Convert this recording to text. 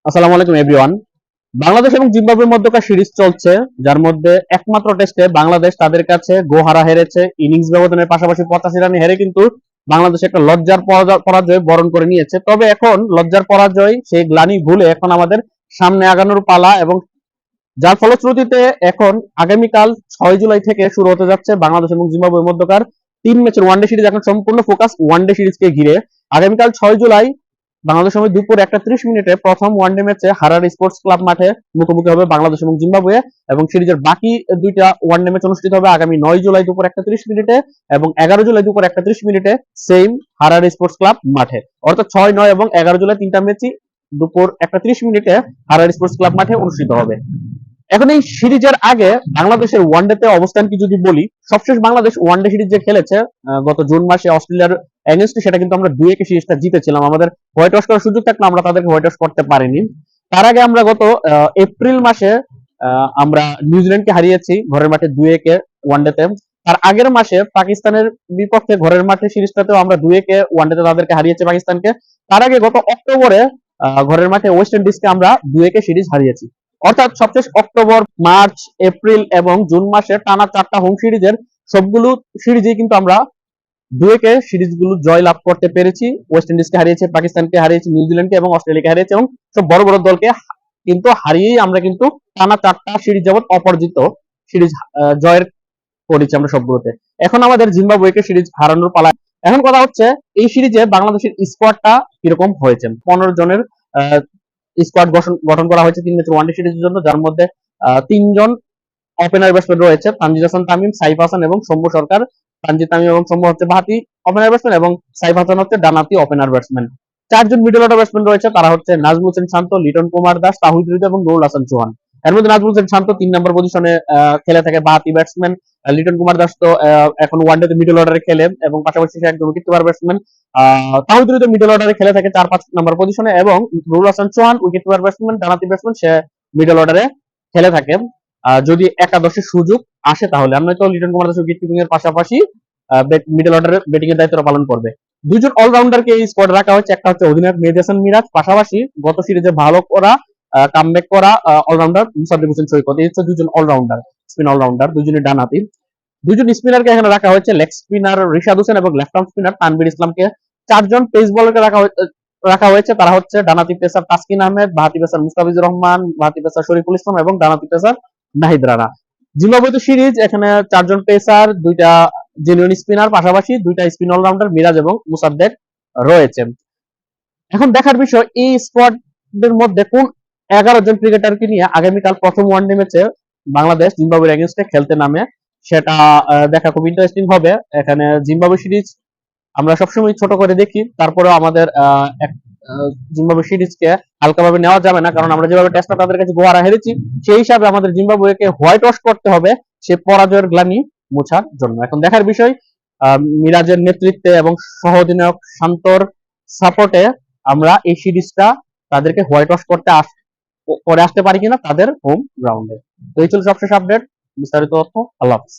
আসসালামু আলাইকুম এভরিওয়ান। বাংলাদেশ এবং জিম্বাবুয়ের মধ্যকার সিরিজ চলছে, যার মধ্যে একমাত্র টেস্টে বাংলাদেশ তাদের কাছে গোহারা হেরেছে। ইনিংস ব্যবধানের পাশাপাশি 85 রানে হেরে কিন্তু বাংলাদেশ একটা লজ্জার পরাজয় বরণ করে নিয়েছে। তবে এখন লজ্জার পরাজয় সেই গ্লানি ভুলে এখন আমাদের সামনে আগানোর পালা, এবং যার ফলশ্রুতিতে এখন আগামীকাল 6 জুলাই থেকে শুরু হতে যাচ্ছে বাংলাদেশ এবং জিম্বাবুয়ের মধ্যকার 3 ম্যাচের ওয়ানডে সিরিজ। এখন সম্পূর্ণ ফোকাস ওয়ানডে সিরিজকে ঘিরে। আগামীকাল 6 জুলাই বাংলাদেশ সময় দুপুর 1:30 প্রথম ওয়ানডে ম্যাচে হারার স্পোর্টস ক্লাব মাঠে মুখোমুখি হবে বাংলাদেশ এবং জিম্বাবুয়ে, এবং সিরিজের বাকি দুইটা ওয়ানডে ম্যাচ অনুষ্ঠিত হবে আগামী 9 জুলাই দুপুর 1:30 এবং 11 জুলাই দুপুর 1:30 সেম হারার স্পোর্টস ক্লাব মাঠে। অর্থাৎ 6, 9 এবং 11 জুলাই তিনটা ম্যাচই দুপুর 1:30 হারার স্পোর্টস ক্লাব মাঠে অনুষ্ঠিত হবে। এখন এই সিরিজের আগে বাংলাদেশের ওয়ানডেতে অবস্থান কি যদি বলি, সবশেষ বাংলাদেশ ওয়ানডে সিরিজ যে খেলেছে গত জুন মাসে অস্ট্রেলিয়ার এগেনস্টে, সেটা কিন্তু আমরা 2-1 সিরিজটা জিতেছিলাম। আমাদের হোয়াইট ওয়াশ করার সুযোগ থাকলে আমরা তাদেরকে হোয়াইট ওয়াশ করতে পারিনি। তার আগে আমরা গত এপ্রিল মাসে আমরা নিউজিল্যান্ডকে হারিয়েছি ঘরের মাঠে 2-1 ওয়ানডেতে। তার আগের মাসে পাকিস্তানের বিপক্ষে ঘরের মাঠে সিরিজটাতেও আমরা 2-1 ওয়ানডেতে তাদেরকে হারিয়েছি পাকিস্তানকে। তার আগে গত অক্টোবরে ঘরের মাঠে ওয়েস্ট ইন্ডিজকে আমরা 2-1 সিরিজ হারিয়েছি। অর্থাৎ সবশেষ অক্টোবর, মার্চ, এপ্রিল এবং জুন মাসে টানা 4টা হোম সিরিজের সবগুলো সিরিজেই কিন্তু আমরা 2-1 সিরিজগুলো জয় লাভ করতে পেরেছি। ওয়েস্ট ইন্ডিজকে হারিয়েছে, পাকিস্তানকে হারিয়েছি, নিউজিল্যান্ডকে এবং অস্ট্রেলিয়াকে হারিয়েছে, এবং সব বড় বড় দলকে কিন্তু হারিয়েই আমরা কিন্তু টানা 4টা সিরিজ যাবত অপরাজিত সিরিজ জয়ের করেছি আমরা সবগুলোতে। এখন আমাদের জিম্বাবুয়েকে সিরিজ হারানোর পালা। এখন কথা হচ্ছে এই সিরিজে বাংলাদেশের স্কোয়াডটা কিরকম হয়েছে। 15 জনের স্কোয়াড গঠন করা হয়েছে 3 ম্যাচের ওয়ানডে সিরিজের জন্য, যার মধ্যে 3জন ওপেনার ব্যাটসম্যান রয়েছে, তানজিদ হাসান তামিম, সাইফ হাসান এবং সৌম্য সরকার। তানজিদ তামিম এবং সৌম্য হচ্ছে বাহাতি ওপেনার ব্যাটসম্যান এবং সাইফ হাসান হচ্ছে ডানাতি ওপেনার ব্যাটসম্যান। 4জন মিডল অর্ডার ব্যাটসম্যান রয়েছে, তারা হচ্ছে নাজমুল হোসেন শান্ত, লিটন কুমার দাস, তাহিদ হৃদয় এবং নুরুল হাসান চৌহান। এর মধ্যে নাজমুল হোসেন শান্ত 3 নম্বর পজিশনে খেলে থাকে, বাহাতি ব্যাটসম্যান। লিটন কুমার দাস তো এখন ওয়ানডেতে মিডল অর্ডারে খেলে, এবং পাশাপাশি সে একজন wicket keeper batsman. Towhid Hridoy middle অর্ডারে খেলে থাকে 4-5 নম্বর পজিশনে, এবং Nurul Hasan Chauhan wicket keeper batsman, ডানাতি ব্যাটসম্যান, সে মিডল অর্ডারে খেলে থাকে। যদি একাদশে সুযোগ আসে তাহলে, আর নয়তো লিটন কুমার দাস উইকেট কিপিং এর পাশাপাশি মিডল অর্ডারে ব্যাটিং এর দায়িত্ব পালন করবে। 2জন অলরাউন্ডারকে এই স্কোয়াডে রাখা হয়েছে। একটা হচ্ছে অধিনায়ক মেহেদী হাসান মিরাজ, পাশাপাশি গত সিরিজে ভালো করা কামব্যাক করা অলরাউন্ডার মুসাদ্দিক হোসেন সৈকত। এই হচ্ছে 2জন অলরাউন্ডার, স্পিন অলরাউন্ডার, 2জনই ডানহাতি। 2জন স্পিনারকে এখানে রাখা হয়েছে, লেগ স্পিনার রিশাদ হোসেন এবং লেফট আর্ম স্পিনার তানভীর ইসলামকে। 4জন পেস বোলারকে রাখা হয়েছে, তারা হচ্ছে ডানাতি পেসার তাসকিন আহমেদ, বাহাতি পেসার মুস্তাফিজুর রহমান, বাহাতি পেসার শরীফুল ইসলাম এবং ডানাতি pacer Nahid Rana. Zimbabwe series এখানে 4জন পেসার, 2টা জেনুইন স্পিনার, পাশাপাশি 2টা স্পিন অলরাউন্ডার মিরাজ এবং মুসাদ্দেক রয়েছে। এখন দেখার বিষয় এই স্কোয়াডের মধ্যে কোন 11 জন ক্রিকেটারকে নিয়ে আগামীকাল প্রথম ওয়ানডে ম্যাচে বাংলাদেশ জিম্বাবুয়ের এগেইনস্টে খেলতে নামে, সেটা দেখা খুব ইন্টারেস্টিং হবে। এখানে জিম্বাবুয়ে সিরিজ আমরা সবসময় ছোট করে দেখি, তারপরেও আমাদের জিম্বাবুয়ে সিরিজকে হালকাভাবে নেওয়া যাবে না, কারণ আমরা যেভাবে টেস্টটা তাদের কাছে গোহারা হেরেছি, সেই হিসাবে আমাদের জিম্বাবুয়েকে হোয়াইট ওয়াশ করতে হবে সে পরাজয়ের গ্লানি মোছার জন্য। এখন দেখার বিষয় মিরাজের নেতৃত্বে এবং সহ অধিনায়ক শান্তর সাপোর্টে আমরা এই সিরিজটা তাদেরকে হোয়াইট ওয়াশ করে আসতে পারি কিনা তাদের হোম গ্রাউন্ডে। তো এই ছিল সবশেষ আপডেট। বিস্তারিত তথ্য, আল্লাহ হাফেজ।